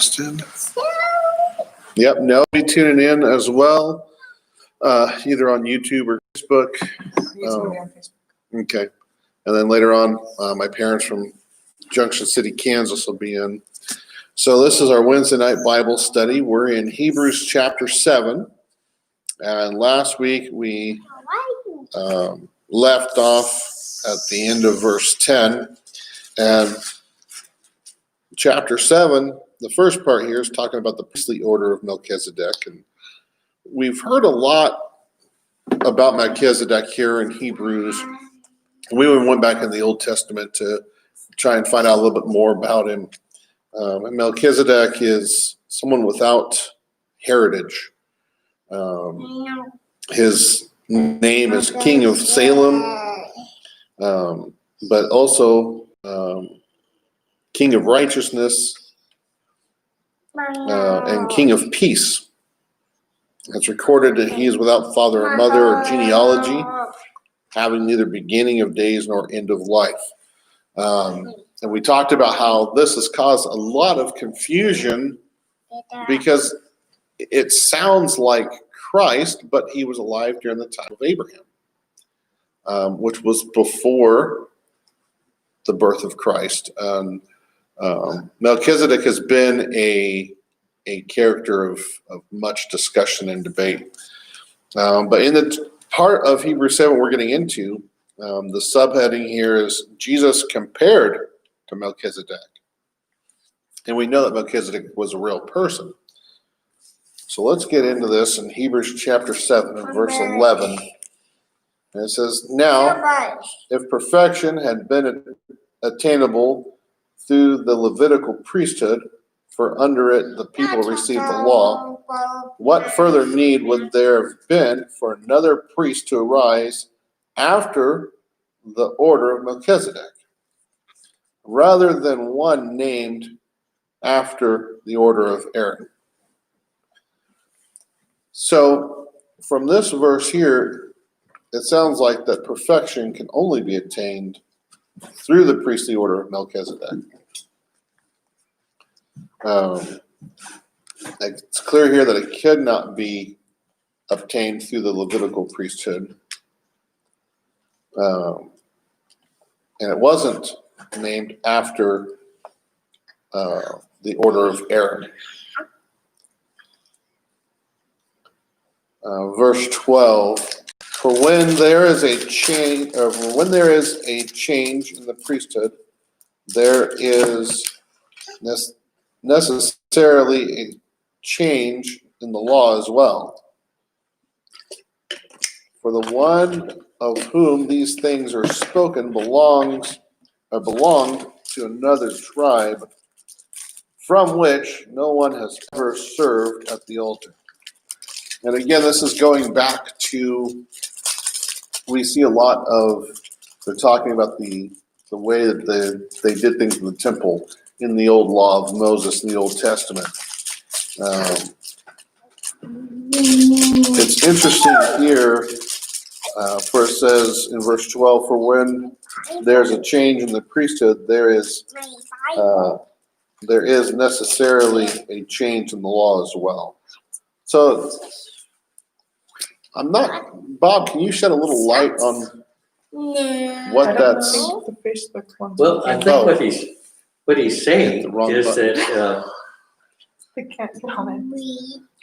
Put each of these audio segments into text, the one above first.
texted. Yep, Nell will be tuning in as well, either on YouTube or Facebook. Okay. And then later on, my parents from Junction City, Kansas will be in. So this is our Wednesday night Bible study. We're in Hebrews chapter 7. And last week we left off at the end of verse 10. And chapter 7, the first part here is talking about the priestly order of Melchizedek. And we've heard a lot about Melchizedek here in Hebrews. We even went back in the Old Testament to try and find out a little bit more about him. And Melchizedek is someone without heritage. His name is King of Salem, but also King of Righteousness and King of Peace. It's recorded that he is without father or mother or genealogy, having neither beginning of days nor end of life. And we talked about how this has caused a lot of confusion because it sounds like Christ, but he was alive during the time of Abraham, which was before the birth of Christ. Melchizedek has been a character of much discussion and debate. But in the part of Hebrews 7 we're getting into, the subheading here is Jesus compared to Melchizedek. And we know that Melchizedek was a real person. So let's get into this in Hebrews chapter 7 and verse 11. And it says, "Now, if perfection had been attainable through the Levitical priesthood, for under it the people received the law, what further need would there have been for another priest to arise after the order of Melchizedek, rather than one named after the order of Aaron?" So from this verse here, it sounds like that perfection can only be attained through the priestly order of Melchizedek. It's clear here that it could not be obtained through the Levitical priesthood. And it wasn't named after the order of Aaron. Verse 12, for when there is a change in the priesthood, there is necessarily a change in the law as well. For the one of whom these things are spoken belonged to another tribe, from which no one has ever served at the altar. And again, this is going back to, we see a lot of, they're talking about the way that they did things in the temple in the old law of Moses in the Old Testament. It's interesting here, for it says in verse 12, for when there's a change in the priesthood, there is necessarily a change in the law as well. So Bob, can you shed a little light on what that's? Well, I think what he's saying is that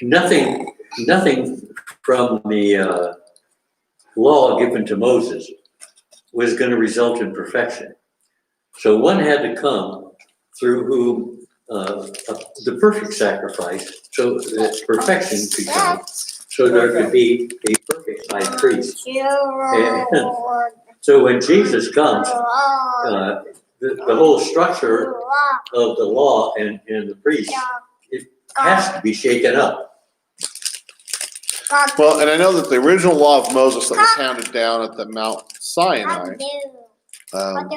nothing from the law given to Moses was going to result in perfection. So one had to come through whom the perfect sacrifice, so that perfection could come, so there could be a perfect high priest. And so when Jesus comes, the whole structure of the law and the priest, it has to be shaken up. Well, and I know that the original law of Moses that was handed down at the Mount Sinai,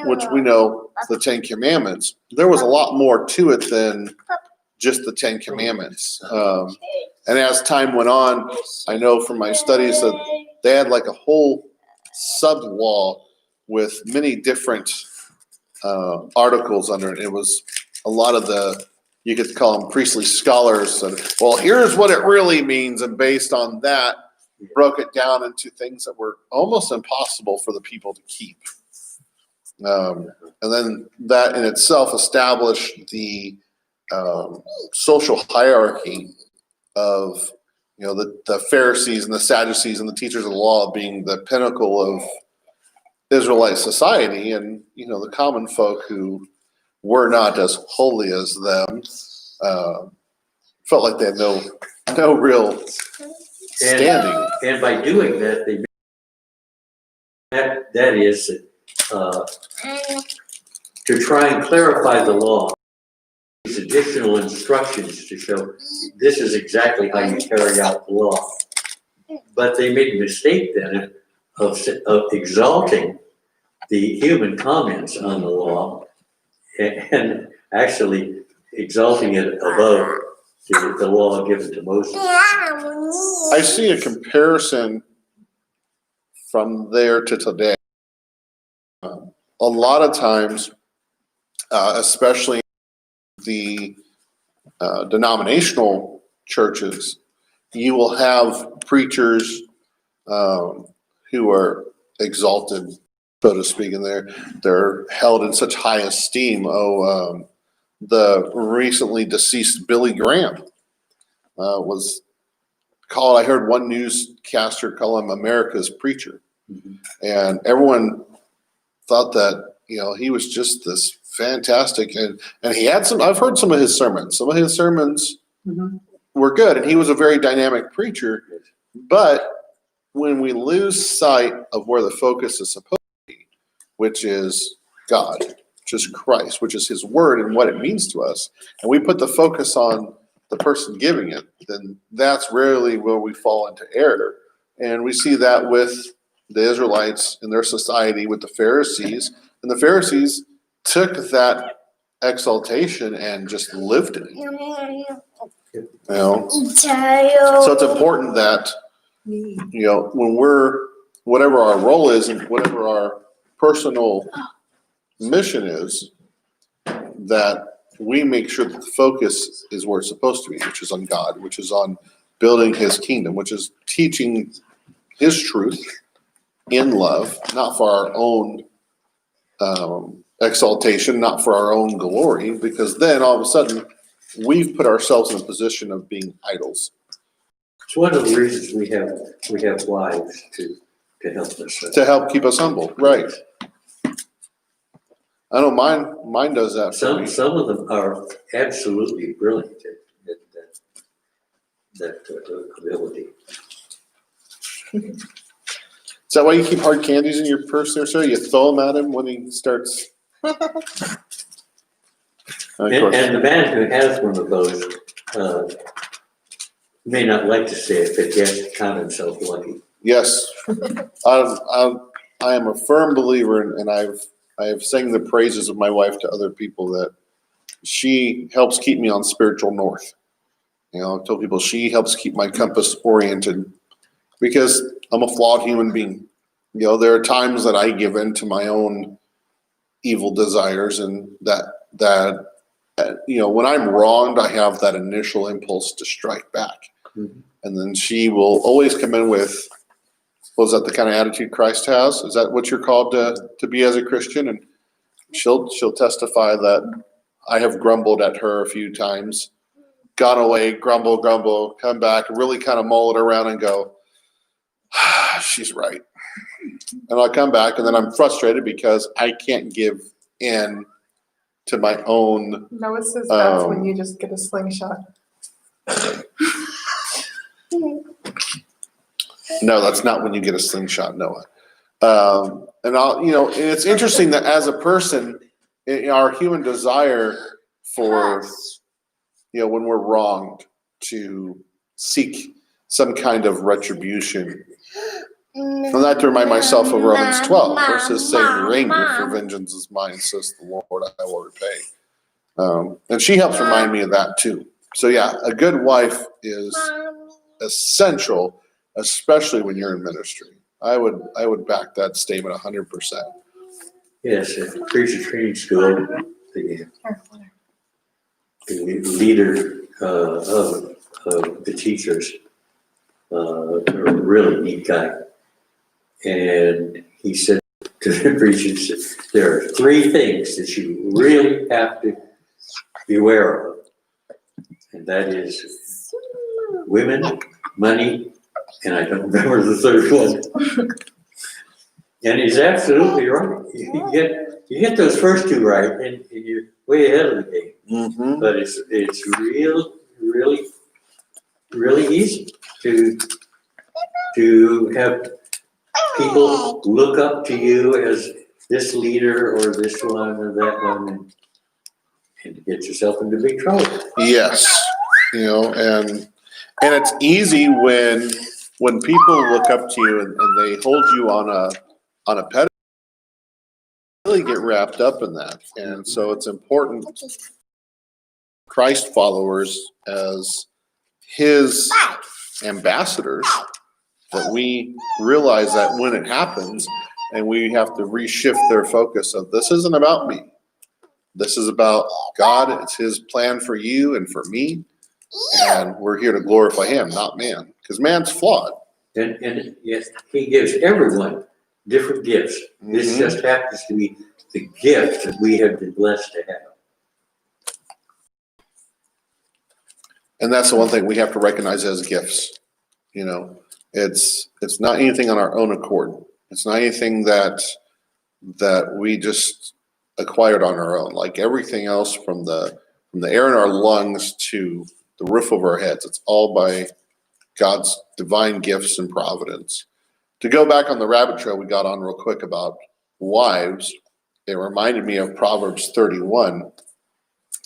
which we know the Ten Commandments, there was a lot more to it than just the Ten Commandments. And as time went on, I know from my studies that they had like a whole sub-law with many different articles under it. It was a lot of the you could call them priestly scholars. And, well, here's what it really means. And based on that, broke it down into things that were almost impossible for the people to keep. And then that in itself established the social hierarchy of, the Pharisees and the Sadducees and the teachers of the law being the pinnacle of Israelite society, and the common folk who were not as holy as them felt like they had no real standing. And by doing that, that is to try and clarify the law. These additional instructions to show this is exactly how you carry out the law. But they made a mistake then of exalting the human comments on the law and actually exalting it above the law given to Moses. I see a comparison from there to today. A lot of times, especially the denominational churches, you will have preachers who are exalted, so to speak, and they're held in such high esteem. The recently deceased Billy Graham was called, I heard one newscaster call him America's preacher. Mm-hmm. And everyone thought that, he was just this fantastic, and he had I've heard some of his sermons. Some of his sermons mm-hmm. were good, and he was a very dynamic preacher. But when we lose sight of where the focus is supposed to be, which is God, which is Christ, which is his word and what it means to us, and we put the focus on the person giving it, then that's rarely where we fall into error. And we see that with the Israelites in their society with the Pharisees, and the Pharisees took that exaltation and just lived in it. So it's important that, when whatever our role is and whatever our personal mission is, that we make sure that the focus is where it's supposed to be, which is on God, which is on building his kingdom, which is teaching his truth in love, not for our own exaltation, not for our own glory, because then all of a sudden we've put ourselves in a position of being idols. It's one of the reasons we have wives to help us. To help keep us humble, right? I know mine does that. Some of them are absolutely brilliant at that ability. Is that why you keep hard candies in your purse there, sir? You throw them at him when he starts. And the man who has one of those may not like to say it, but he has to count himself lucky. Yes, I am a firm believer, and I have sang the praises of my wife to other people that she helps keep me on spiritual north. I tell people she helps keep my compass oriented because I'm a flawed human being. There are times that I give in to my own evil desires, and that when I'm wronged, I have that initial impulse to strike back. Mm-hmm. And then she will always come in with, was that the kind of attitude Christ has? Is that what you're called to be as a Christian? And she'll testify that I have grumbled at her a few times, gone away, grumble, come back, really kind of mull it around and go, she's right. And I'll come back, and then I'm frustrated because I can't give in to my own. Noah says that's when you just get a slingshot. No, that's not when you get a slingshot, Noah. And it's interesting that as a person, our human desire for, when we're wronged, to seek some kind of retribution. And I have to remind myself of Romans 12, where it says, "Save your anger, for vengeance is mine, says the Lord, I will repay." And she helps remind me of that too. So yeah, a good wife is essential, especially when you're in ministry. I would back that statement 100%. Yes, at preacher training school, the leader of the teachers, a really neat guy. And he said to the preachers, there are three things that you really have to beware of. And that is women, money, and I don't remember the third one. And he's absolutely right. You get those first two right, and you're way ahead of the game. Mm-hmm. But it's really easy to have people look up to you as this leader or this one or that one, and to get yourself into big trouble. Yes, and it's easy when people look up to you and they hold you on a pedestal. Really get wrapped up in that, and so it's important, Christ followers as His ambassadors, that we realize that when it happens, and we have to reshift their focus of this isn't about me. This is about God. It's His plan for you and for me, and we're here to glorify Him, not man, because man's flawed. And yes, He gives everyone different gifts. This Mhm. just happens to be the gift that we have been blessed to have. And that's the one thing we have to recognize as gifts. It's not anything on our own accord. It's not anything that we just acquired on our own. Like everything else, from the air in our lungs to the roof over our heads, it's all by God's divine gifts and providence. To go back on the rabbit trail we got on real quick about wives, it reminded me of Proverbs 31,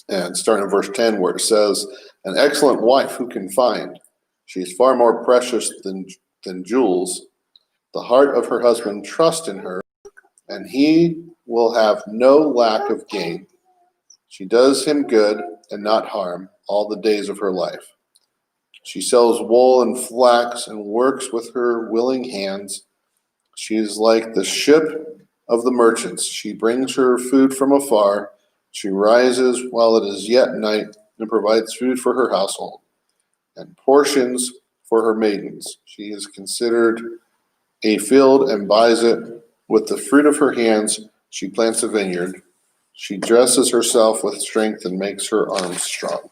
and starting in verse 10, where it says, an excellent wife who can find? She is far more precious than jewels. The heart of her husband trusts in her, and he will have no lack of gain. She does him good and not harm all the days of her life. She sells wool and flax and works with her willing hands. She is like the ship of the merchants. She brings her food from afar. She rises while it is yet night and provides food for her household and portions for her maidens. She is considered a field and buys it. With the fruit of her hands, she plants a vineyard. She dresses herself with strength and makes her arms strong.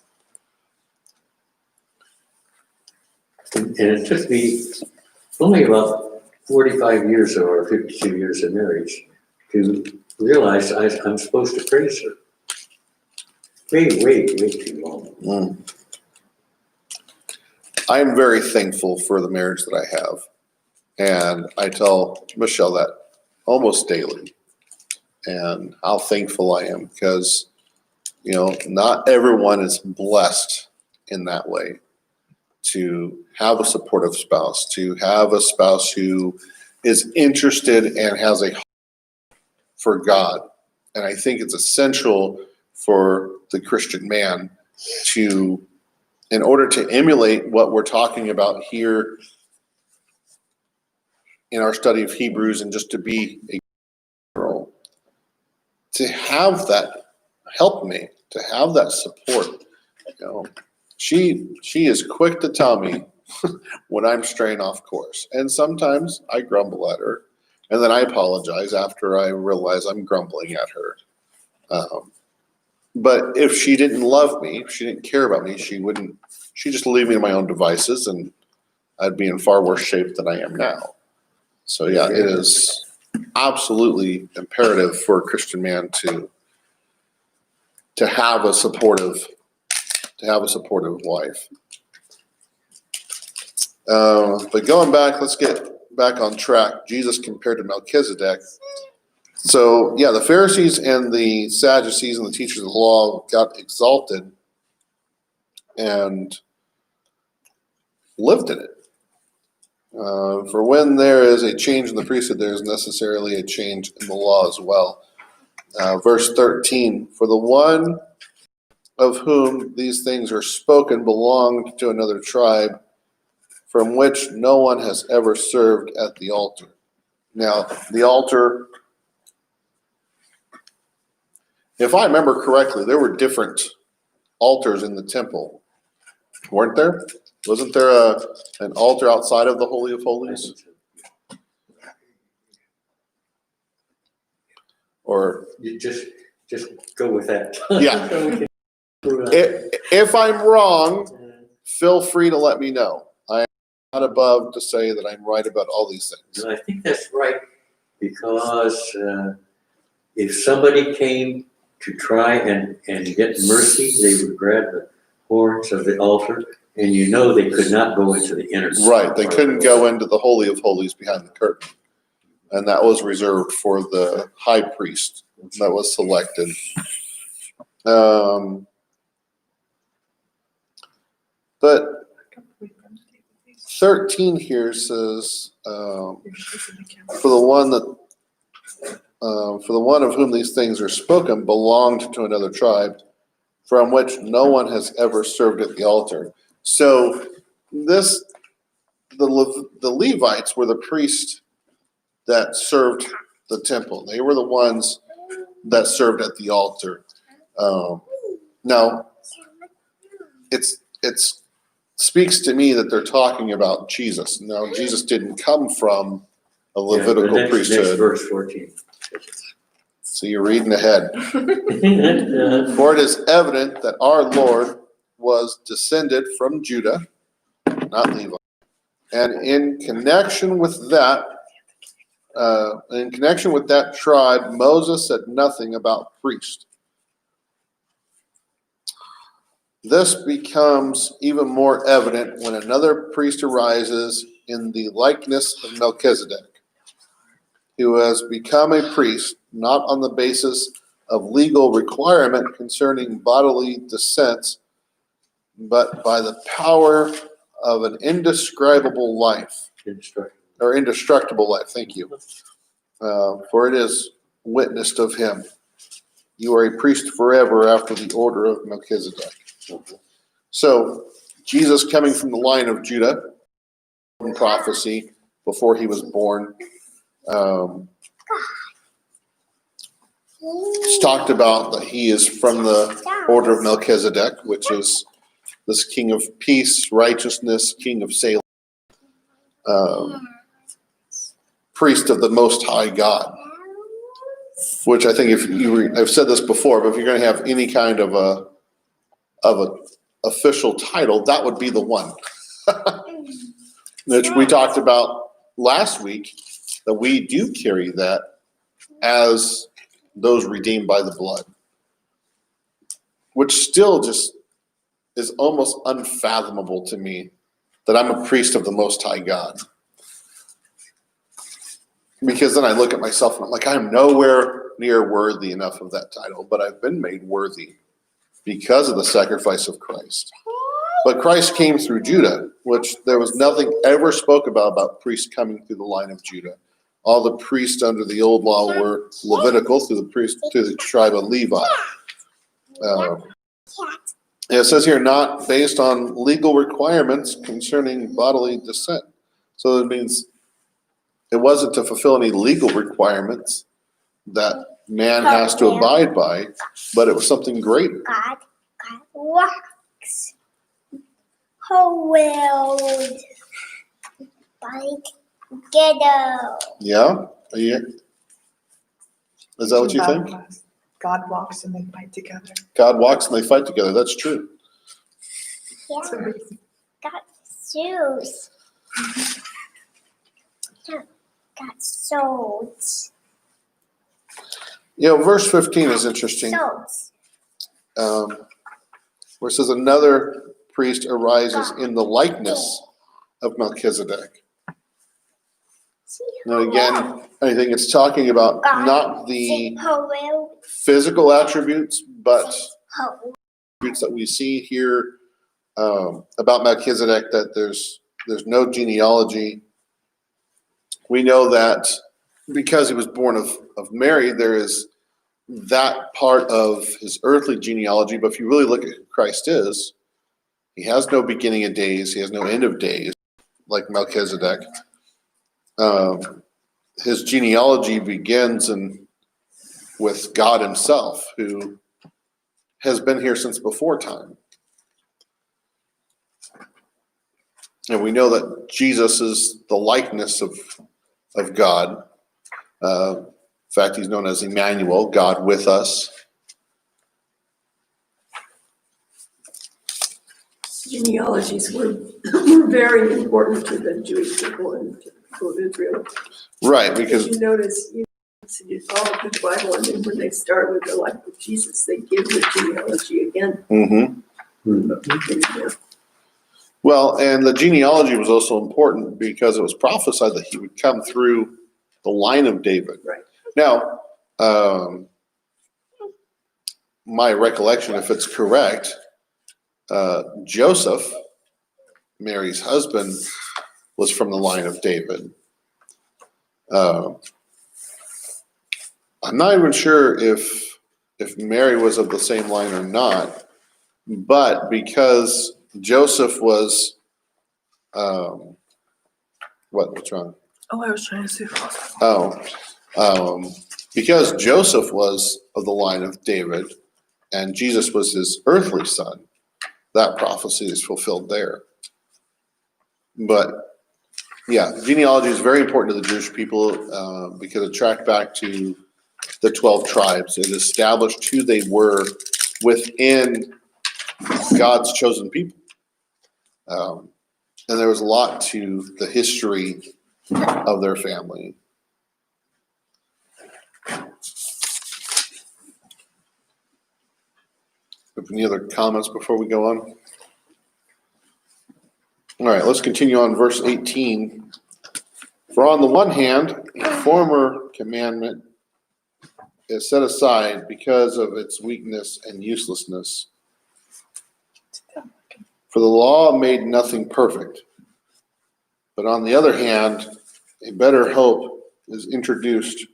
And it took me only about 45 years or 52 years of marriage to realize I'm supposed to praise her. Way too long. I am very thankful for the marriage that I have. And I tell Michelle that almost daily, and how thankful I am, because, not everyone is blessed in that way, to have a supportive spouse, to have a spouse who is interested and has a heart for God. And I think it's essential for the Christian man to, in order to emulate what we're talking about here in our study of Hebrews, and just to be a girl, to have that helpmate, to have that support. She is quick to tell me when I'm straying off course, and sometimes I grumble at her, and then I apologize after I realize I'm grumbling at her. But if she didn't love me, if she didn't care about me, she'd just leave me to my own devices, and I'd be in far worse shape than I am now. So yeah, it is absolutely imperative for a Christian man to have a supportive wife. But going back, let's get back on track. Jesus compared to Melchizedek. So yeah, the Pharisees and the Sadducees and the teachers of the law got exalted and lived in it. For when there is a change in the priesthood, there is necessarily a change in the law as well. Verse 13, for the one of whom these things are spoken belonged to another tribe, from which no one has ever served at the altar. Now, the altar, if I remember correctly, there were different altars in the temple, weren't there? Wasn't there an altar outside of the Holy of Holies? Or You just go with that. Yeah. if I'm wrong, feel free to let me know. I am not above to say that I'm right about all these things. And I think that's right, because if somebody came to try and get mercy, they would grab the horns of the altar, and you know they could not go into the inner. Right, they couldn't go into the Holy of Holies behind the curtain. And that was reserved for the high priest that was selected. 13 here says, for the one of whom these things are spoken belonged to another tribe, from which no one has ever served at the altar. So the Levites were the priests that served the temple. They were the ones that served at the altar. Now, it's speaks to me that they're talking about Jesus. Now, Jesus didn't come from a Levitical priesthood. Next verse 14. So you're reading ahead. For it is evident that our Lord was descended from Judah, not Levi. And in connection with that tribe, Moses said nothing about priest. This becomes even more evident when another priest arises in the likeness of Melchizedek, who has become a priest not on the basis of legal requirement concerning bodily descent, but by the power of an indescribable life, or indestructible life. Thank you. For it is witnessed of him. You are a priest forever after the order of Melchizedek. So, Jesus coming from the line of Judah, in prophecy before he was born, it's talked about that he is from the order of Melchizedek, which is this king of peace, righteousness, king of Salem, priest of the Most High God. Which I think, I've said this before, but if you're going to have any kind of a official title, that would be the one. Which we talked about last week, that we do carry that as those redeemed by the blood. Which still just is almost unfathomable to me, that I'm a priest of the Most High God. Because then I look at myself and I'm like, I'm nowhere near worthy enough of that title, but I've been made worthy because of the sacrifice of Christ. But Christ came through Judah, which there was nothing ever spoke about priests coming through the line of Judah. All the priests under the old law were Levitical through the tribe of Levi. It says here, not based on legal requirements concerning bodily descent. So it means it wasn't to fulfill any legal requirements that man has to abide by, but it was something greater. God walks whole world by together. Yeah? Is that what you think? God walks and they fight together. God walks and they fight together. That's true. It's Yeah, amazing. got shoes. Got swords. Verse 15 is interesting. Swords. Where it says another priest arises in the likeness of Melchizedek. And again, I think it's talking about not the physical attributes, but attributes that we see here about Melchizedek, that there's no genealogy. We know that because he was born of Mary, there is that part of his earthly genealogy. But if you really look at who Christ is, he has no beginning of days. He has no end of days, like Melchizedek. His genealogy begins with God himself, who has been here since before time. And we know that Jesus is the likeness of God. In fact, he's known as Emmanuel, God with us. Genealogies were very important to the Jewish people and to the people of Israel. Right, Because because you notice, you follow through the Bible, and then when they start with the life of Jesus, they give the genealogy again. Yeah. well, and the genealogy was also important because it was prophesied that he would come through the line of David. Right. Now, my recollection, if it's correct, Joseph, Mary's husband, was from the line of David. I'm not even sure if Mary was of the same line or not, but because Joseph was, what's wrong? Oh, I was trying to see if I was. Because Joseph was of the line of David and Jesus was his earthly son, that prophecy is fulfilled there. But yeah, genealogy is very important to the Jewish people because it tracked back to the 12 tribes. It established who they were within God's chosen people. And there was a lot to the history of their family. Any other comments before we go on? All right, let's continue on verse 18. For on the one hand, a former commandment is set aside because of its weakness and uselessness. For the law made nothing perfect. But on the other hand, a better hope is introduced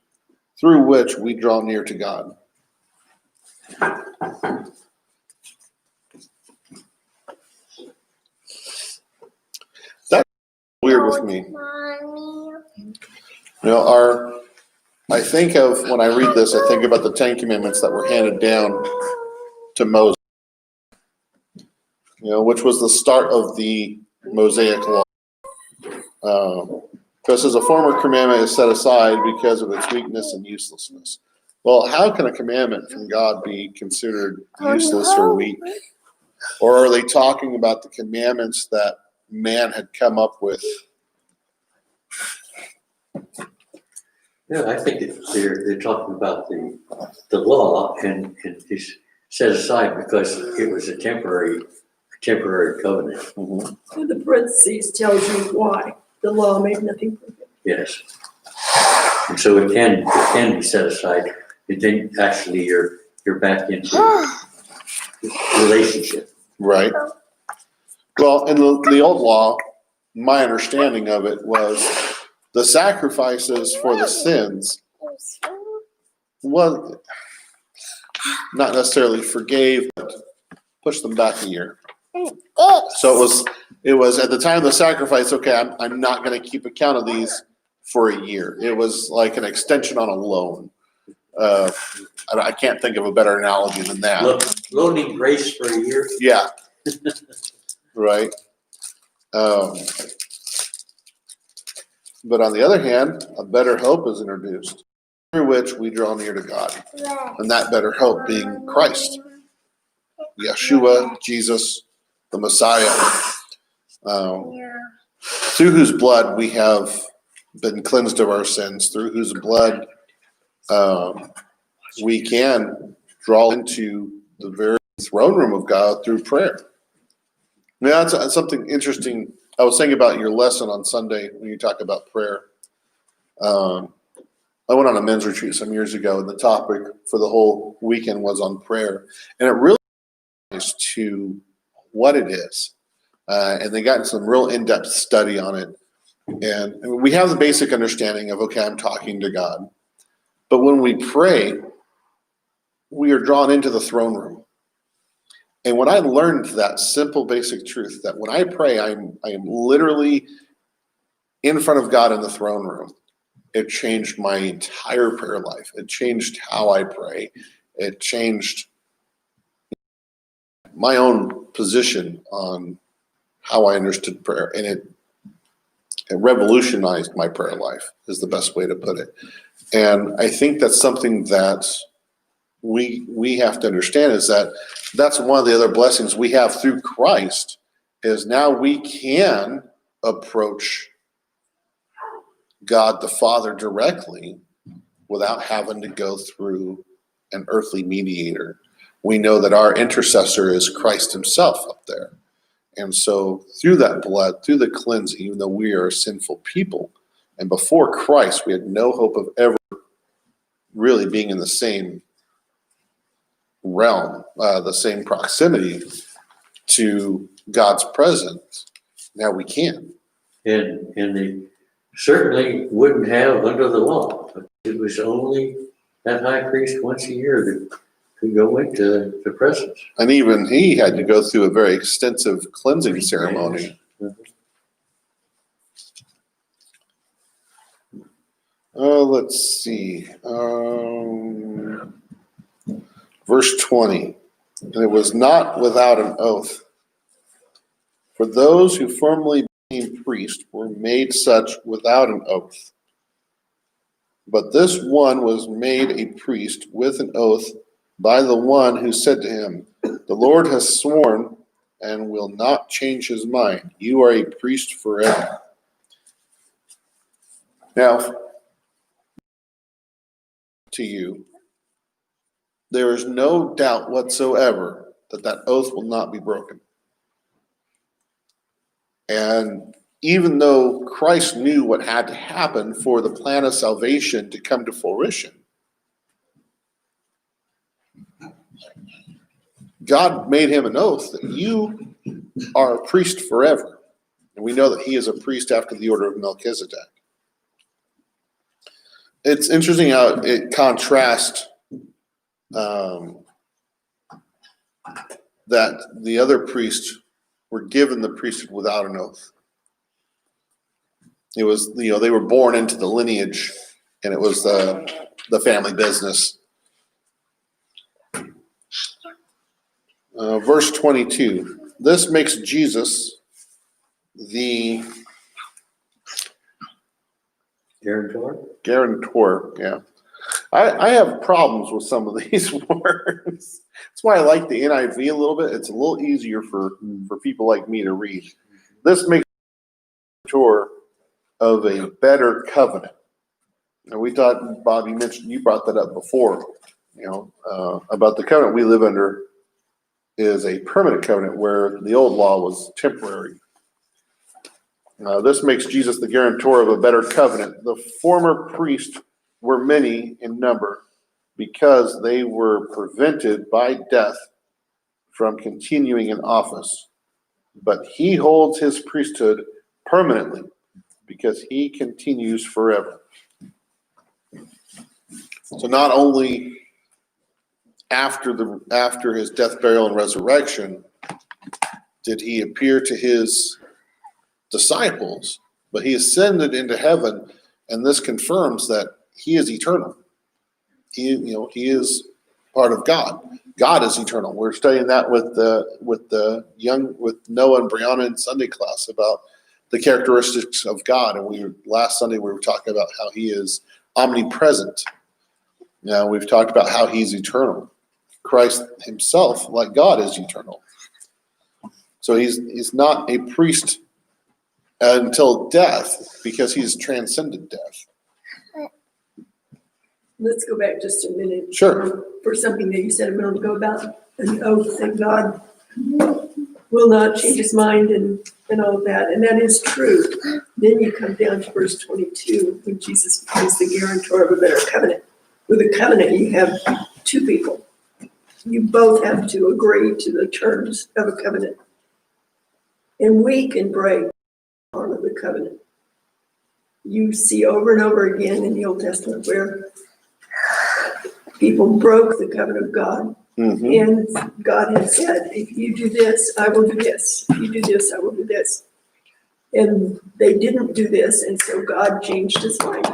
through which we draw near to God. That's weird with me. I think of, when I read this, I think about the 10 Commandments that were handed down to Moses, which was the start of the Mosaic law. Just as a former commandment is set aside because of its weakness and uselessness. Well, how can a commandment from God be considered useless or weak? Or are they talking about the commandments that man had come up with? Yeah, I think they're talking about the law and it's set aside because it was a temporary covenant. Mm-hmm. And the parentheses tells you why the law made nothing perfect. Yes. And so it can be set aside, and then actually you're back into relationship. Right. Well, in the old law, my understanding of it was the sacrifices for the sins was not necessarily forgave, but pushed them back a year. So it was at the time of the sacrifice, okay, I'm not going to keep account of these for a year. It was like an extension on a loan. I can't think of a better analogy than that. Loaning grace for a year. Yeah. Right. But on the other hand, a better hope is introduced through which we draw near to God. And that better hope being Christ, Yeshua, Jesus, the Messiah, through whose blood we have been cleansed of our sins, through whose blood we can draw into the very throne room of God through prayer. Now, that's something interesting. I was thinking about your lesson on Sunday when you talk about prayer. I went on a men's retreat some years ago, and the topic for the whole weekend was on prayer. And it really is to what it is. And they got some real in-depth study on it. And we have the basic understanding of, okay, I'm talking to God. But when we pray, we are drawn into the throne room. And when I learned that simple basic truth, that when I pray, I am literally in front of God in the throne room, it changed my entire prayer life. It changed how I pray. It changed my own position on how I understood prayer, and it revolutionized my prayer life is the best way to put it. And I think that's something that we have to understand, is that that's one of the other blessings we have through Christ, is now we can approach God the Father directly without having to go through an earthly mediator. We know that our intercessor is Christ himself up there. And so through that blood, through the cleansing, even though we are sinful people, and before Christ, we had no hope of ever really being in the same realm, the same proximity to God's presence. Now we can. And they certainly wouldn't have under the law. It was only that high priest once a year that could go into the presence. And even he had to go through a very extensive cleansing ceremony. Let's see. Verse 20. And it was not without an oath. For those who formerly became priests were made such without an oath. But this one was made a priest with an oath by the one who said to him, the Lord has sworn and will not change his mind. You are a priest forever. Now, to you, there is no doubt whatsoever that that oath will not be broken. And even though Christ knew what had to happen for the plan of salvation to come to fruition, God made him an oath that you are a priest forever. And we know that he is a priest after the order of Melchizedek. It's interesting how it contrasts that the other priests were given the priesthood without an oath. It was, they were born into the lineage, and it was the family business. Verse 22. This makes Jesus the Guarantor, yeah. I have problems with some of these words. That's why I like the NIV a little bit. It's a little easier for people like me to read. This makes Guarantor of a better covenant. And we thought, Bob, you brought that up before, about the covenant we live under is a permanent covenant where the old law was temporary. This makes Jesus the guarantor of a better covenant. The former priests were many in number because they were prevented by death from continuing in office. But he holds his priesthood permanently because he continues forever. So not only after his death, burial, and resurrection did he appear to his disciples, but he ascended into heaven, and this confirms that he is eternal. He is part of God. God is eternal. We're studying that with Noah and Brianna in Sunday class about the characteristics of God. And last Sunday we were talking about how he is omnipresent. Now we've talked about how he's eternal. Christ himself, like God, is eternal. So he's not a priest until death because he's transcended death. Let's go back just a minute. Sure. For something that you said a minute ago about an oath that God will not change his mind and all of that. And that is true. Then you come down to verse 22 when Jesus becomes the guarantor of a better covenant. With a covenant, you have two people. You both have to agree to the terms of a covenant. And we can break part of the covenant. You see over and over again in the Old Testament where people broke the covenant of God. Mm-hmm. And God has said, if you do this, I will do this. If you do this, I will do this. And they didn't do this, and so God changed his mind.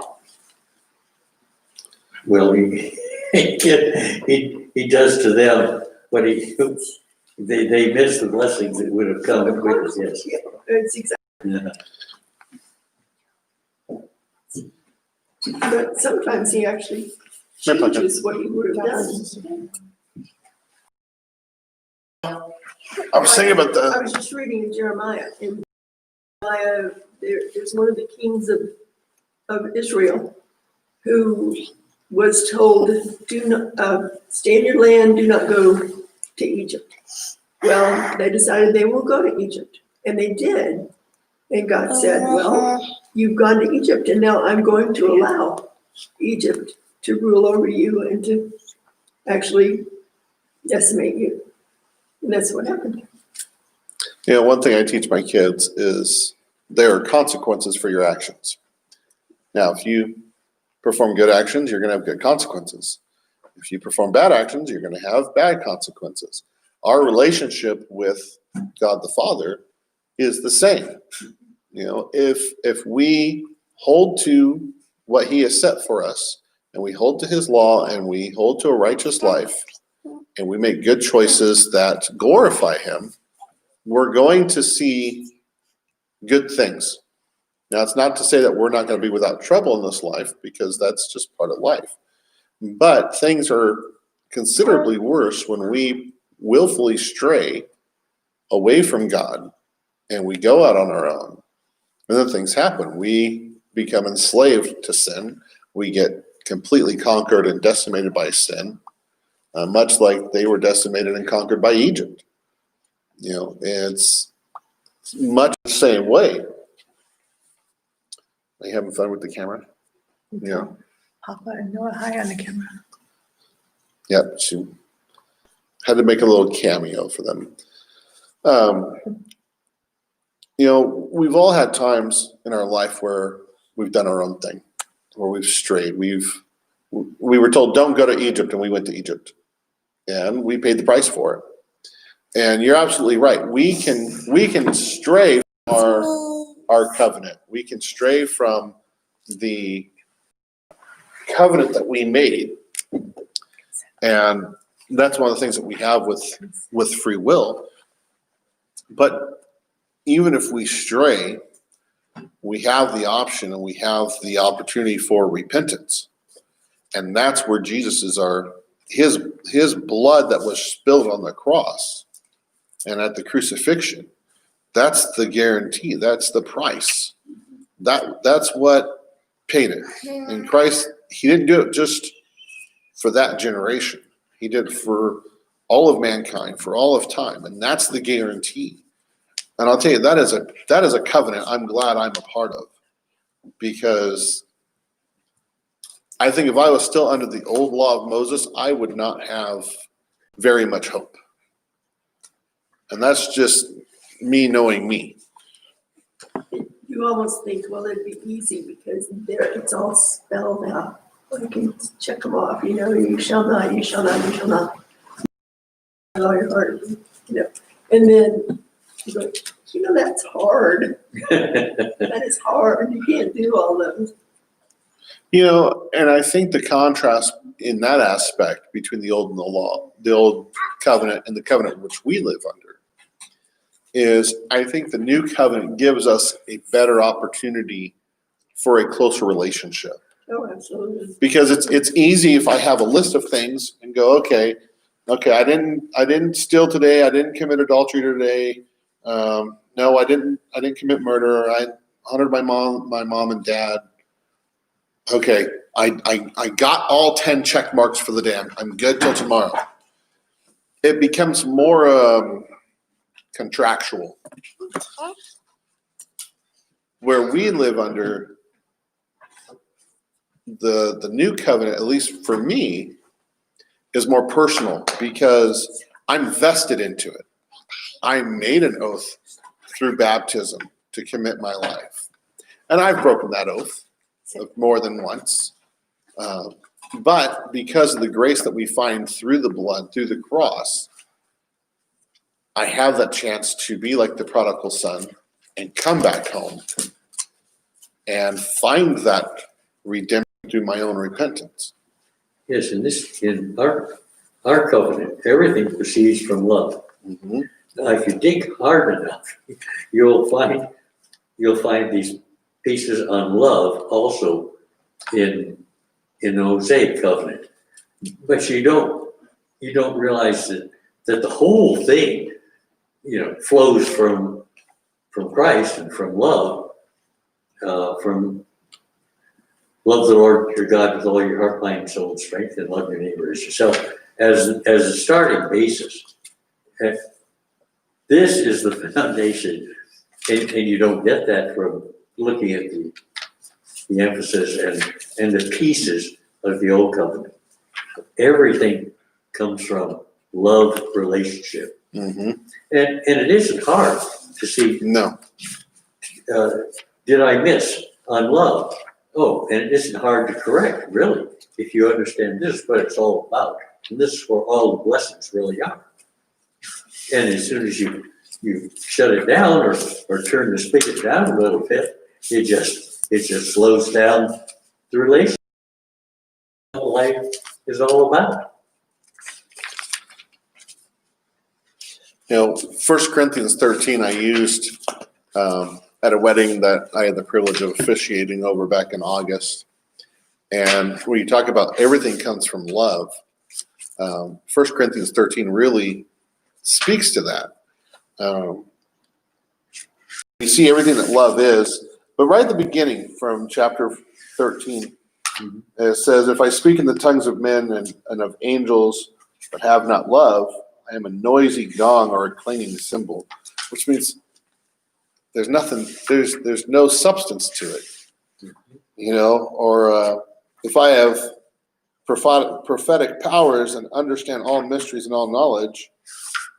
Well, he does to them what he They missed the blessings that would have come with it, yes. Yeah, it's exactly. Yeah. But sometimes he actually changes what he would have done. I was thinking about I the, was just reading in Jeremiah, and Jeremiah, there's one of the kings of Israel who was told, do not, stay in your land, do not go to Egypt. Well, they decided they will go to Egypt, and they did. And God said, well, you've gone to Egypt, and now I'm going to allow Egypt to rule over you and to actually decimate you. And that's what happened. one thing I teach my kids is there are consequences for your actions. Now, if you perform good actions, you're going to have good consequences. If you perform bad actions, you're going to have bad consequences. Our relationship with God the Father is the same. If we hold to what he has set for us, and we hold to his law, and we hold to a righteous life, and we make good choices that glorify him, we're going to see good things. Now, it's not to say that we're not going to be without trouble in this life, because that's just part of life. But things are considerably worse when we willfully stray away from God and we go out on our own. And then things happen. We become enslaved to sin. We get completely conquered and decimated by sin, much like they were decimated and conquered by Egypt. It's much the same way. Are you having fun with the camera? Yeah. Papa and Noah, hi on the camera. Yep. She had to make a little cameo for them. We've all had times in our life where we've done our own thing, where we've strayed. We were told, don't go to Egypt, and we went to Egypt, and we paid the price for it. And you're absolutely right. We can stray from our covenant. We can stray from the covenant that we made. And that's one of the things that we have with free will. But even if we stray, we have the option and we have the opportunity for repentance. And that's where Jesus is his blood that was spilled on the cross and at the crucifixion. That's the guarantee. That's the price. That's what paid it. And Christ, he didn't do it just for that generation. He did it for all of mankind, for all of time. And that's the guarantee. And I'll tell you, that is a covenant I'm glad I'm a part of, because I think if I was still under the old law of Moses, I would not have very much hope. And that's just me knowing me. You almost think, well, it'd be easy because there it's all spelled out. You can check them off, you shall not, you shall not, you shall not. With all your heart, And then you go, that's hard. That is hard. You can't do all those. And I think the contrast in that aspect between the old and the old covenant and the covenant which we live under, is I think the new covenant gives us a better opportunity for a closer relationship. Oh, absolutely. Because it's easy if I have a list of things and go, okay, I didn't steal today, I didn't commit adultery today, no, I didn't commit murder, I honored my mom and dad. Okay, I got all 10 check marks for the day. I'm good till tomorrow. It becomes more contractual. Where we live under the new covenant, at least for me, is more personal, because I'm vested into it. I made an oath through baptism to commit my life. And I've broken that oath more than once. But because of the grace that we find through the blood, through the cross, I have that chance to be like the prodigal son and come back home and find that redemption through my own repentance. Yes, in our covenant, everything proceeds from love. Mhm. If you dig hard enough, you'll find these pieces on love also in the Mosaic covenant. But you don't realize that the whole thing, flows from Christ and from love, from love the Lord your God with all your heart, mind, soul, and strength, and love your neighbor as yourself as a starting basis. And this is the foundation, and you don't get that from looking at the emphasis and the pieces of the old covenant. Everything comes from love relationship. Mhm. And it isn't hard to see, No. did I miss on love? Oh, and it isn't hard to correct, really, if you understand this is what it's all about. And this is where all the blessings really are. And as soon as you shut it down or turn the spigot down a little bit, it just slows down the relationship. Life is all about. 1 Corinthians 13 I used at a wedding that I had the privilege of officiating over back in August. And when you talk about everything comes from love, 1 Corinthians 13 really speaks to that. You see everything that love is, but right at the beginning from chapter 13, it says, if I speak in the tongues of men and of angels, but have not love, I am a noisy gong or a clanging cymbal, which means there's nothing, there's no substance to it, or if I have prophetic powers and understand all mysteries and all knowledge,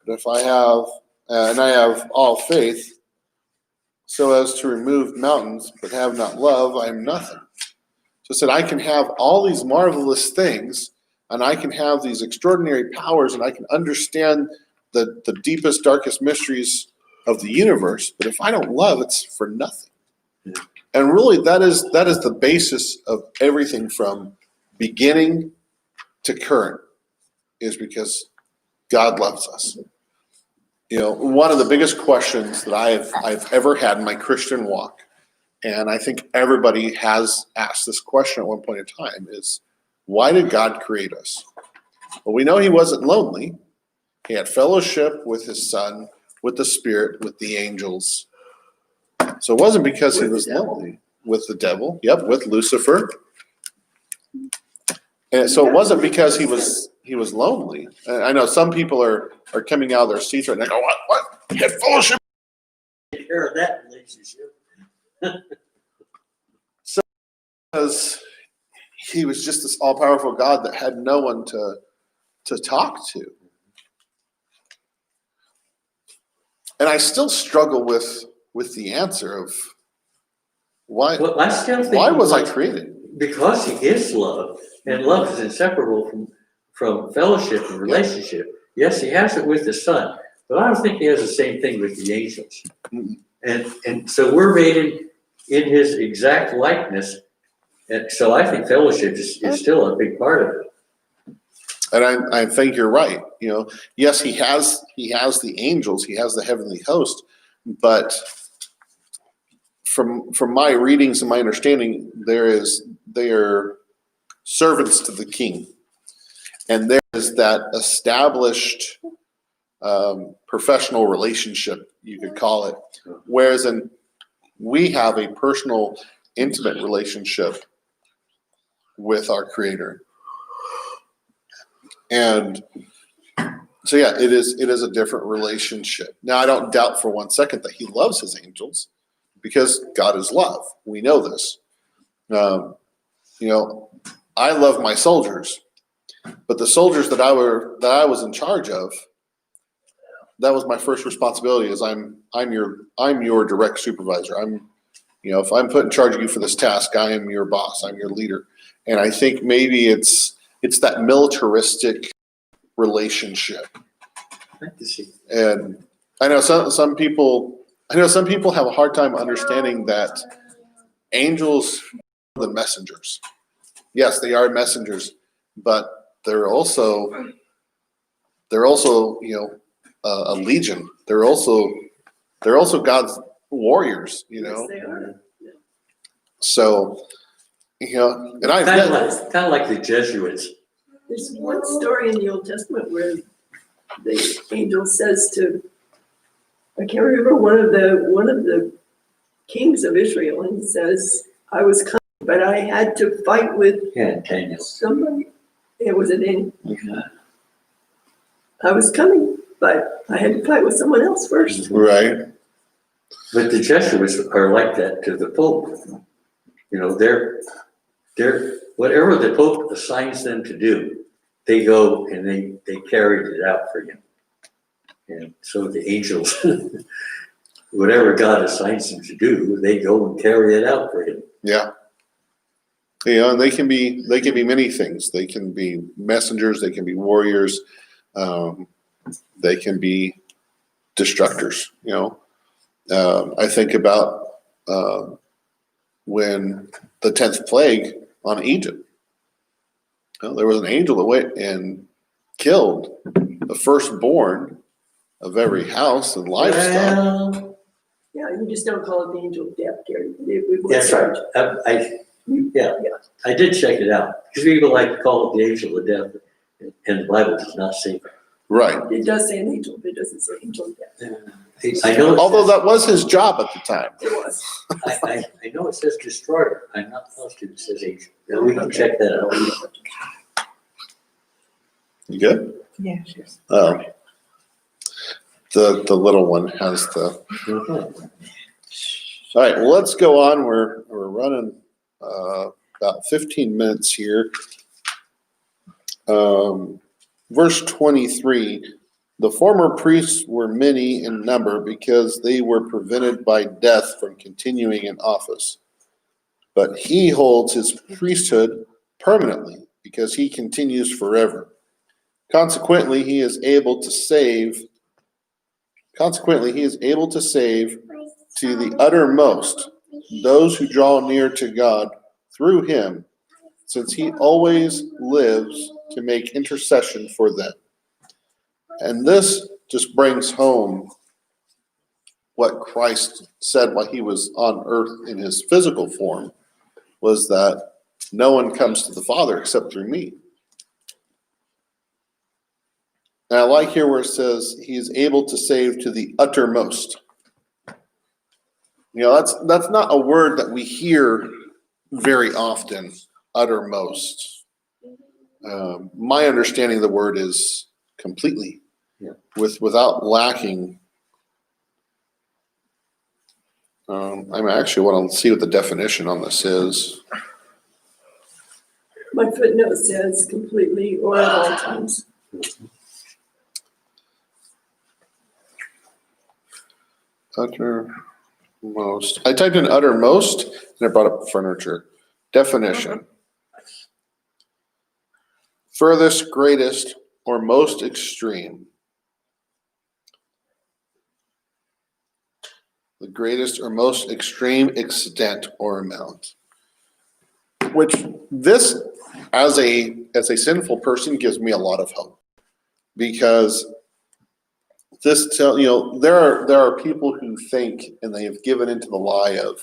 but if I have, and I have all faith, so as to remove mountains, but have not love, I am nothing. So it said, I can have all these marvelous things, and I can have these extraordinary powers, and I can understand the deepest, darkest mysteries of the universe, but if I don't love, it's for nothing. And really, that is the basis of everything from beginning to current, is because God loves us. One of the biggest questions that I've ever had in my Christian walk, and I think everybody has asked this question at one point in time, is why did God create us? Well, we know he wasn't lonely. He had fellowship with his son, with the Spirit, with the angels. So it wasn't because he was lonely. With the devil, with Lucifer. And so it wasn't because he was lonely. And I know some people are coming out of their seats right now and go, what? He had fellowship. Take care of that relationship. Because he was just this all-powerful God that had no one to talk to. And I still struggle with the answer of why. Well, I still think why was I created? Because he is love, and love is inseparable from fellowship and relationship. Yes, he has it with the Son, but I don't think he has the same thing with the angels. And so we're made in his exact likeness, and so I think fellowship is still a big part of it. And I think you're right. Yes, he has the angels, he has the heavenly host, but from my readings and my understanding, they are servants to the king, and there is that established professional relationship, you could call it, whereas we have a personal, intimate relationship with our Creator. And so, it is a different relationship. Now, I don't doubt for 1 second that he loves his angels, because God is love. We know this. I love my soldiers, but the soldiers that I was in charge of, that was my first responsibility. Is I'm your direct supervisor. If I'm put in charge of you for this task, I am your boss. I'm your leader. And I think maybe it's that militaristic relationship. And I know some people have a hard time understanding that angels are the messengers. Yes, they are messengers, but they're also a legion. They're also God's warriors, you Yes, know. they are. So, you know, and Kind of like the Jesuits. There's one story in the Old Testament where the angel says to, I can't remember, one of the kings of Israel, and he says, I was coming, but I had to fight with Yeah, Daniel. somebody. It was an angel. Yeah. I was coming, but I had to fight with someone else first. right. But the Jesuits are like that to the Pope. You know, they're whatever the Pope assigns them to do, they go and they carried it out for him. And so the angels, whatever God assigns them to do, they go and carry it out for him. Yeah. You know, and they can be many things. They can be messengers, they can be warriors, they can be destructors, you know. I think about when the 10th plague on Egypt. There was an angel that went and killed the firstborn of every house and livestock. Well, Yeah, you just don't call it the angel of death, Gary. It was- that's right. I did check it out because people like to call it the angel of death, and the Bible does not say that. Right. It does say an angel, but it doesn't say angel of death. I know. Although that was his job at the time. It was. I know it says destroyer. I'm not positive it says angel. We can check that out. You good? Yeah, cheers. Oh. The little one has the. Mhm. All right, well, let's go on. We're running about 15 minutes here. Verse 23, the former priests were many in number because they were prevented by death from continuing in office. But he holds his priesthood permanently because he continues forever. Consequently, he is able to save to the uttermost those who draw near to God through him, since he always lives to make intercession for them. And this just brings home what Christ said while he was on earth in his physical form, was that no one comes to the Father except through me. And I like here where it says he is able to save to the uttermost. You know, that's not a word that we hear very often, uttermost. My understanding of the word is completely, without lacking. I actually want to see what the definition on this is. My footnote says completely or at all times. Uttermost. I typed in uttermost and it brought up furniture. Definition. Furthest, greatest, or most extreme. The greatest or most extreme extent or amount. Which this, as a sinful person, gives me a lot of hope. Because this there are people who think, and they have given into the lie of,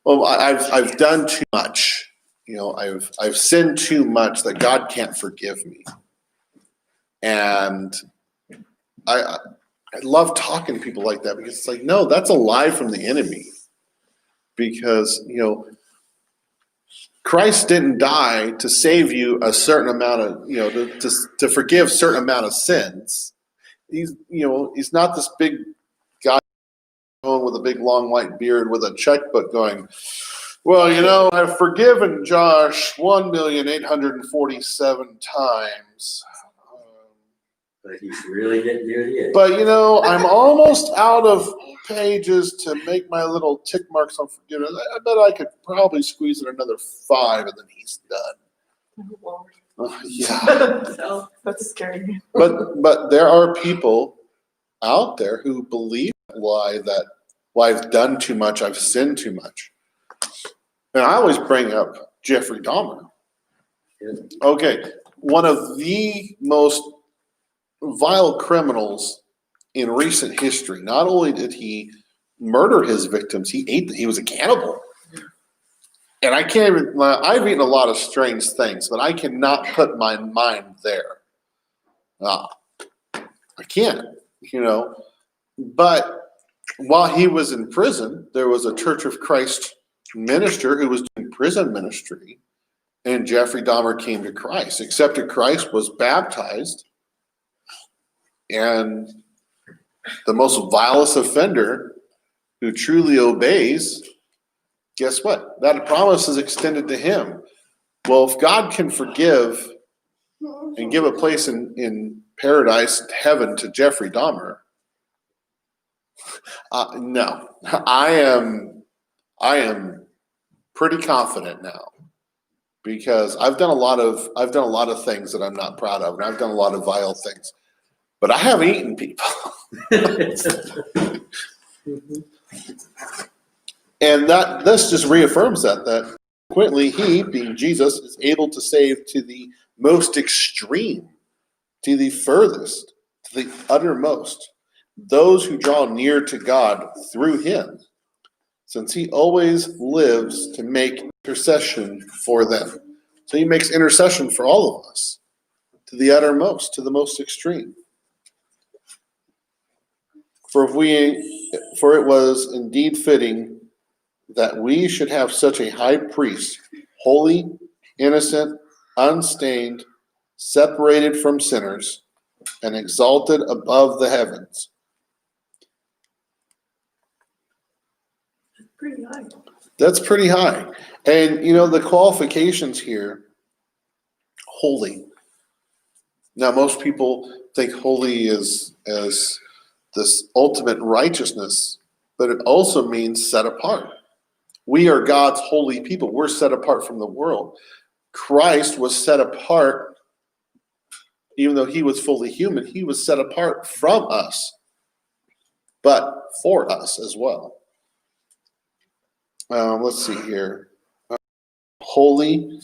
well, I've done too much. You know, I've sinned too much that God can't forgive me. And I love talking to people like that, because it's like, no, that's a lie from the enemy. Because, you know, Christ didn't die to save you a certain amount of, you know, to forgive a certain amount of sins. He's not this big guy with a big long white beard with a checkbook going, well, you know, I've forgiven Josh 1,847 times. But he's really getting near the edge. But, you know, I'm almost out of pages to make my little tick marks on forgiveness. I bet I could probably squeeze in another 5 and then he's done. Yeah. So that's scary. But there are people out there who believe that lie, that, well, I've done too much, I've sinned too much. And I always bring up Jeffrey Dahmer. Yeah. Okay, one of the most vile criminals in recent history. Not only did he murder his victims, he was a cannibal. And I can't even, I've eaten a lot of strange things, but I cannot put my mind there. I can't, But while he was in prison, there was a Church of Christ minister who was doing prison ministry, and Jeffrey Dahmer came to Christ, accepted Christ, was baptized, and the most vilest offender who truly obeys, guess what? That promise is extended to him. Well, if God can forgive and give a place in paradise, heaven, to Jeffrey Dahmer, no, I am pretty confident now, because I've done a lot of things that I'm not proud of, and I've done a lot of vile things, but I haven't eaten people. And this just reaffirms that consequently, he, being Jesus, is able to save to the most extreme, to the furthest, to the uttermost, those who draw near to God through him, since he always lives to make intercession for them. So he makes intercession for all of us, to the uttermost, to the most extreme. For it was indeed fitting that we should have such a high priest, holy, innocent, unstained, separated from sinners, and exalted above the heavens. Pretty high. That's pretty high. And the qualifications here, holy. Now, most people think holy is as this ultimate righteousness, but it also means set apart. We are God's holy people. We're set apart from the world. Christ was set apart, even though he was fully human, he was set apart from us, but for us as well. Let's see here. Holy,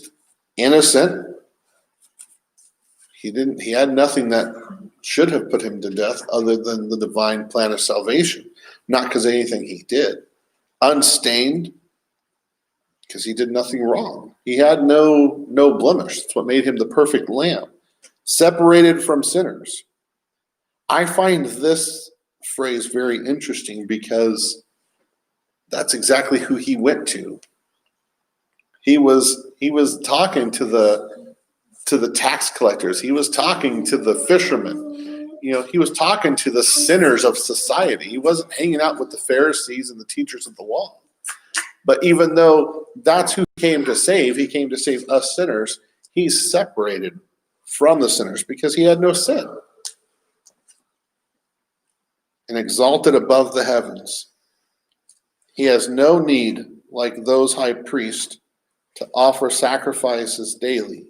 innocent. He had nothing that should have put him to death other than the divine plan of salvation, not because of anything he did. Unstained, because he did nothing wrong. He had no blemish. That's what made him the perfect lamb. Separated from sinners. I find this phrase very interesting because that's exactly who he went to. He was talking to the tax collectors. He was talking to the fishermen. He was talking to the sinners of society. He wasn't hanging out with the Pharisees and the teachers of the law. But even though that's who he came to save us sinners, he's separated from the sinners because he had no sin. And exalted above the heavens. He has no need, like those high priests, to offer sacrifices daily,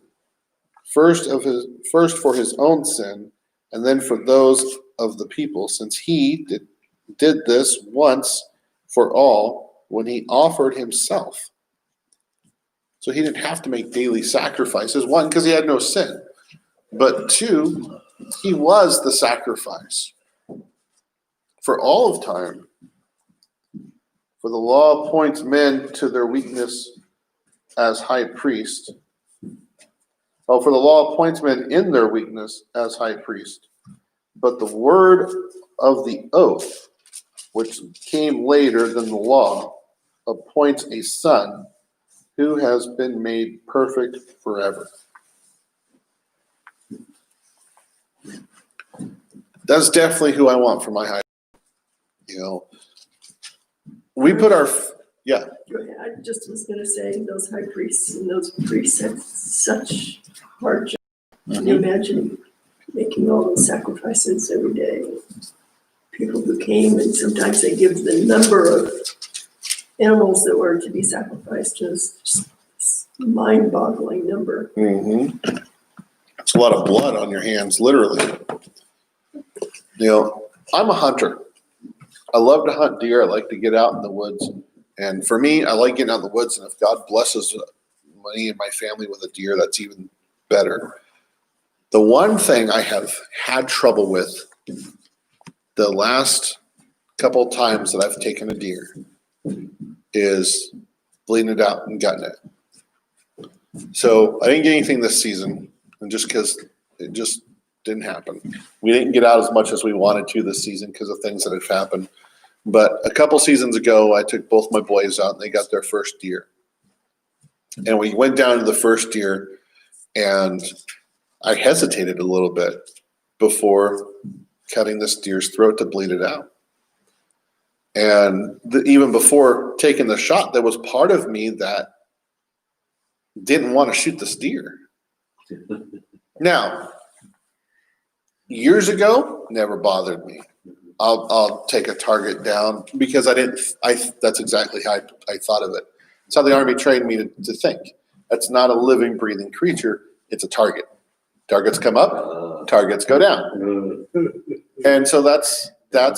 first for his own sin, and then for those of the people, since he did this once for all when he offered himself. So he didn't have to make daily sacrifices, one, because he had no sin, but two, he was the sacrifice for all of time. For the law appoints men to their weakness as high priest. For the law appoints men in their weakness as high priest. But the word of the oath, which came later than the law, appoints a son who has been made perfect forever. That's definitely who I want for my high. We put our, yeah. I just was going to say those high priests and those priests had such hard job. Can you imagine making all those sacrifices every day? People who came, and sometimes they give the number of animals that were to be sacrificed, just mind-boggling number. Mm-hmm. It's a lot of blood on your hands, literally. I'm a hunter. I love to hunt deer. I like to get out in the woods. And for me, I like getting out in the woods. And if God blesses me and my family with a deer, that's even better. The one thing I have had trouble with the last couple of times that I've taken a deer is bleeding it out and gutting it. So I didn't get anything this season, and just because it just didn't happen. We didn't get out as much as we wanted to this season because of things that had happened. But a couple seasons ago, I took both my boys out and they got their first deer. And we went down to the first deer, and I hesitated a little bit before cutting this deer's throat to bleed it out. And even before taking the shot, there was part of me that didn't want to shoot this deer. Now, years ago, never bothered me. I'll take a target down because that's exactly how I thought of it. It's how the Army trained me to think. That's not a living, breathing creature. It's a target. Targets come up, targets go down. And so that's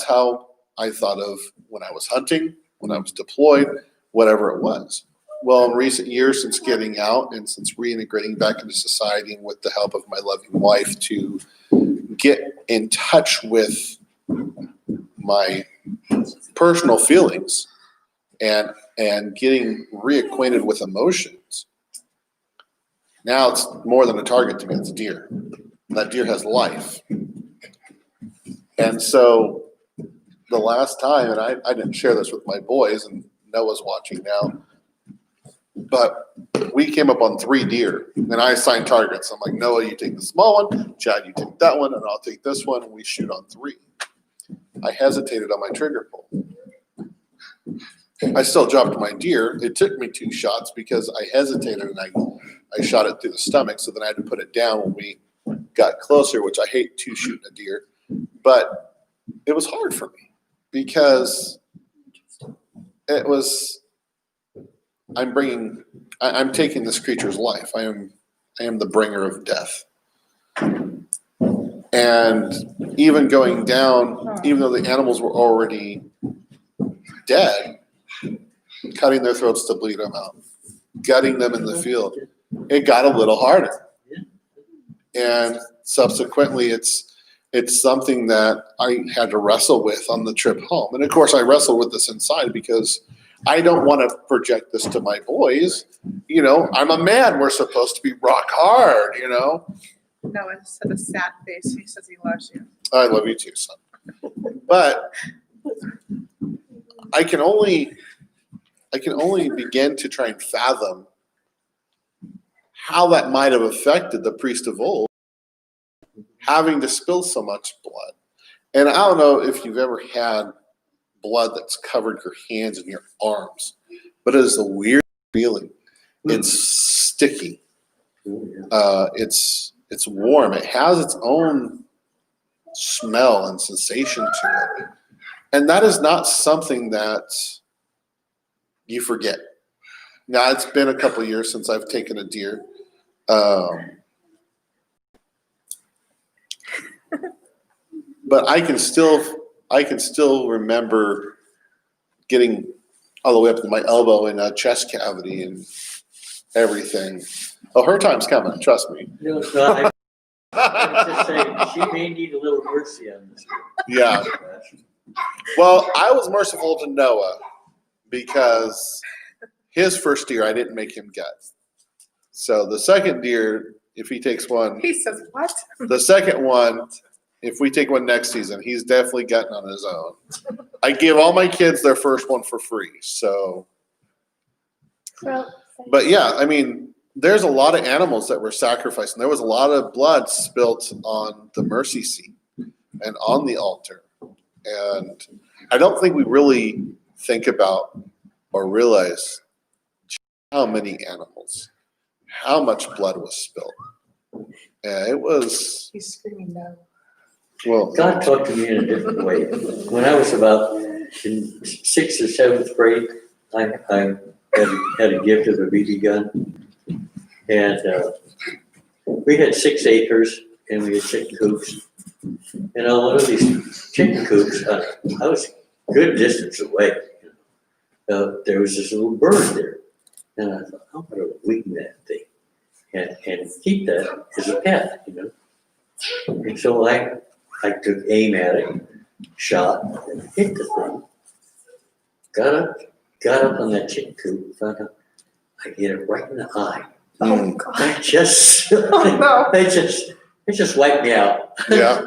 how I thought of when I was hunting, when I was deployed, whatever it was. Well, in recent years, since getting out and since reintegrating back into society, and with the help of my loving wife to get in touch with my personal feelings and getting reacquainted with emotions, now it's more than a target to me. It's a deer. That deer has life. And so the last time, and I didn't share this with my boys, and Noah's watching now, but we came up on 3 deer, and I assigned targets. I'm like, Noah, you take the small one, Chad, you take that one, and I'll take this one, and we shoot on 3. I hesitated on my trigger pull. I still dropped my deer. It took me 2 shots because I hesitated, and I shot it through the stomach, so then I had to put it down when we got closer, which I hate to shooting a deer. But it was hard for me because it was, I'm taking this creature's life. I am the bringer of death. And even going down, even though the animals were already dead, cutting their throats to bleed them out, gutting them in the field, it got a little harder. And subsequently, it's something that I had to wrestle with on the trip home. And of course, I wrestle with this inside because I don't want to project this to my boys. You know, I'm a man. We're supposed to be rock hard, you know. Noah said a sad face. He says he loves you. I love you too, son. But I can only begin to try and fathom how that might have affected the priest of old, having to spill so much blood. And I don't know if you've ever had blood that's covered your hands and your arms, but it is a weird feeling. It's sticky. It's warm. It has its own smell and sensation to it. And that is not something that you forget. Now, it's been a couple of years since I've taken a deer. But I can still remember getting all the way up to my elbow in a chest cavity and everything. Oh, her time's coming, trust me. No, I was just saying, she may need a little mercy on this. Yeah. Well, I was merciful to Noah because his first deer, I didn't make him gut. So the second deer, if he takes one, He says, what? the second one, if we take one next season, he's definitely gutting on his own. I give all my kids their first one for free. So, but yeah, I mean, there's a lot of animals that were sacrificed, and there was a lot of blood spilt on the mercy seat and on the altar. And I don't think we really think about or realize how many animals, how much blood was spilled. And it was, He's screaming no. well, God talked to me in a different way. When I was about in 6th or 7th grade, I had a gift of a BB gun. And we had 6 acres and we had chicken coops. And on one of these chicken coops, I was a good distance away. There was this little bird there. And I thought, I'm going to wing that thing and keep that as a pet, you know. And so I took aim at it, shot, and hit the thing. Got up on that chicken coop, found out I hit it right in the eye. Oh, God. That just, Oh, no. it just wiped me out. Yeah.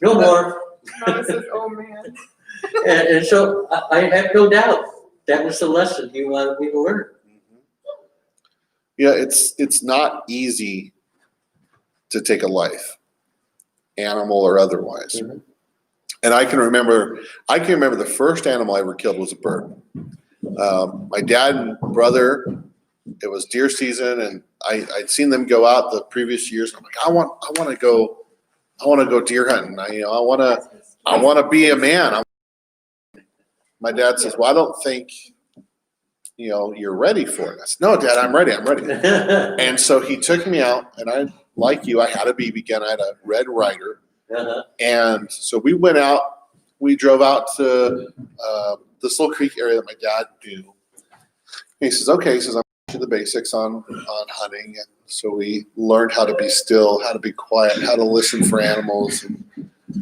No more. Mom says, oh, man. And so I have no doubt that was the lesson he wanted me to learn. Yeah, it's not easy to take a life, animal or otherwise. Mhm. And I can remember the first animal I ever killed was a bird. My dad and brother, it was deer season, and I'd seen them go out the previous years. I'm like, I want to go deer hunting. I want to be a man. My dad says, well, I don't think, you're ready for it. I said, no, Dad, I'm ready. And so he took me out, and I, like you, I had a BB gun. I had a Red Ryder. Uh-huh. And so we went out, we drove out to this little creek area that my dad knew. He says, okay, he says, I'm going to the basics on hunting. And so we learned how to be still, how to be quiet, how to listen for animals. And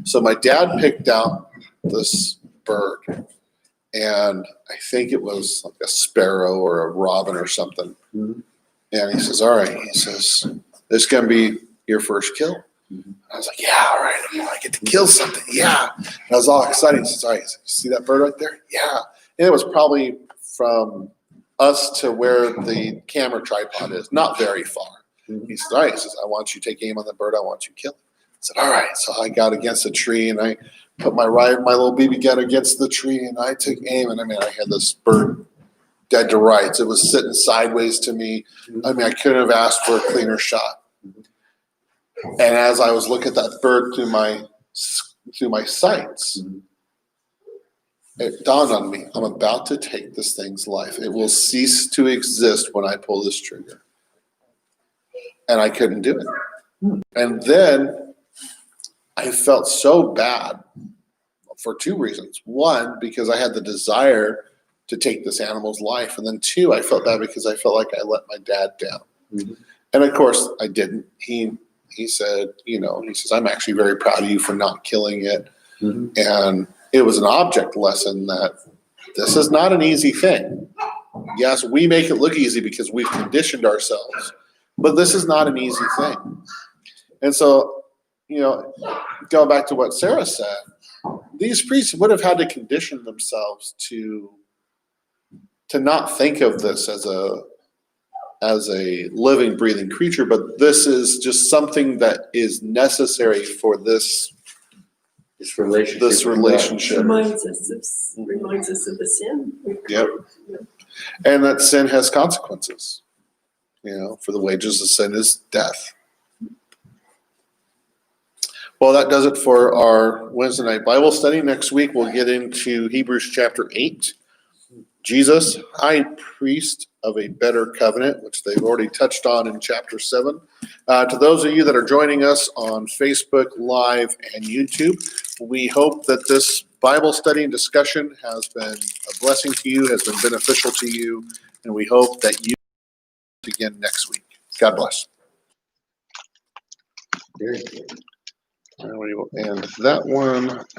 so my dad picked out this bird, and I think it was like a sparrow or a robin or something. Mhm. And he says, all right, he says, this is going to be your first kill. Mhm. I was like, yeah, all right, I get to kill something. Yeah. And I was all excited. He says, all right, see that bird right there? Yeah. And it was probably from us to where the camera tripod is, not very far. Mhm. He says, all right, he says, I want you to take aim on the bird. I want you to kill it. I said, all right. So I got against a tree, and I put my little BB gun against the tree, and I took aim. And I had this bird dead to rights. It was sitting sideways to me. I couldn't have asked for a cleaner shot. And as I was looking at that bird through my sights, it dawned on me, I'm about to take this thing's life. It will cease to exist when I pull this trigger. And I couldn't do it. And then I felt so bad for two reasons. One, because I had the desire to take this animal's life. And then two, I felt bad because I felt like I let my dad down. Mhm. And of course I didn't. He said, he says, I'm actually very proud of you for not killing it. Mhm. And it was an object lesson that this is not an easy thing. Yes, we make it look easy because we've conditioned ourselves, but this is not an easy thing. And so, going back to what Sarah said, these priests would have had to condition themselves to not think of this as a living, breathing creature, but this is just something that is necessary for this relationship. Reminds us of the sin. Yep. And that sin has consequences. For the wages of sin is death. Well, that does it for our Wednesday night Bible study. Next week, we'll get into Hebrews chapter 8. Jesus, high priest of a better covenant, which they've already touched on in chapter 7. To those of you that are joining us on Facebook Live and YouTube, we hope that this Bible study and discussion has been a blessing to you, has been beneficial to you, and we hope that you again next week. God bless. Very good. And we will end that one.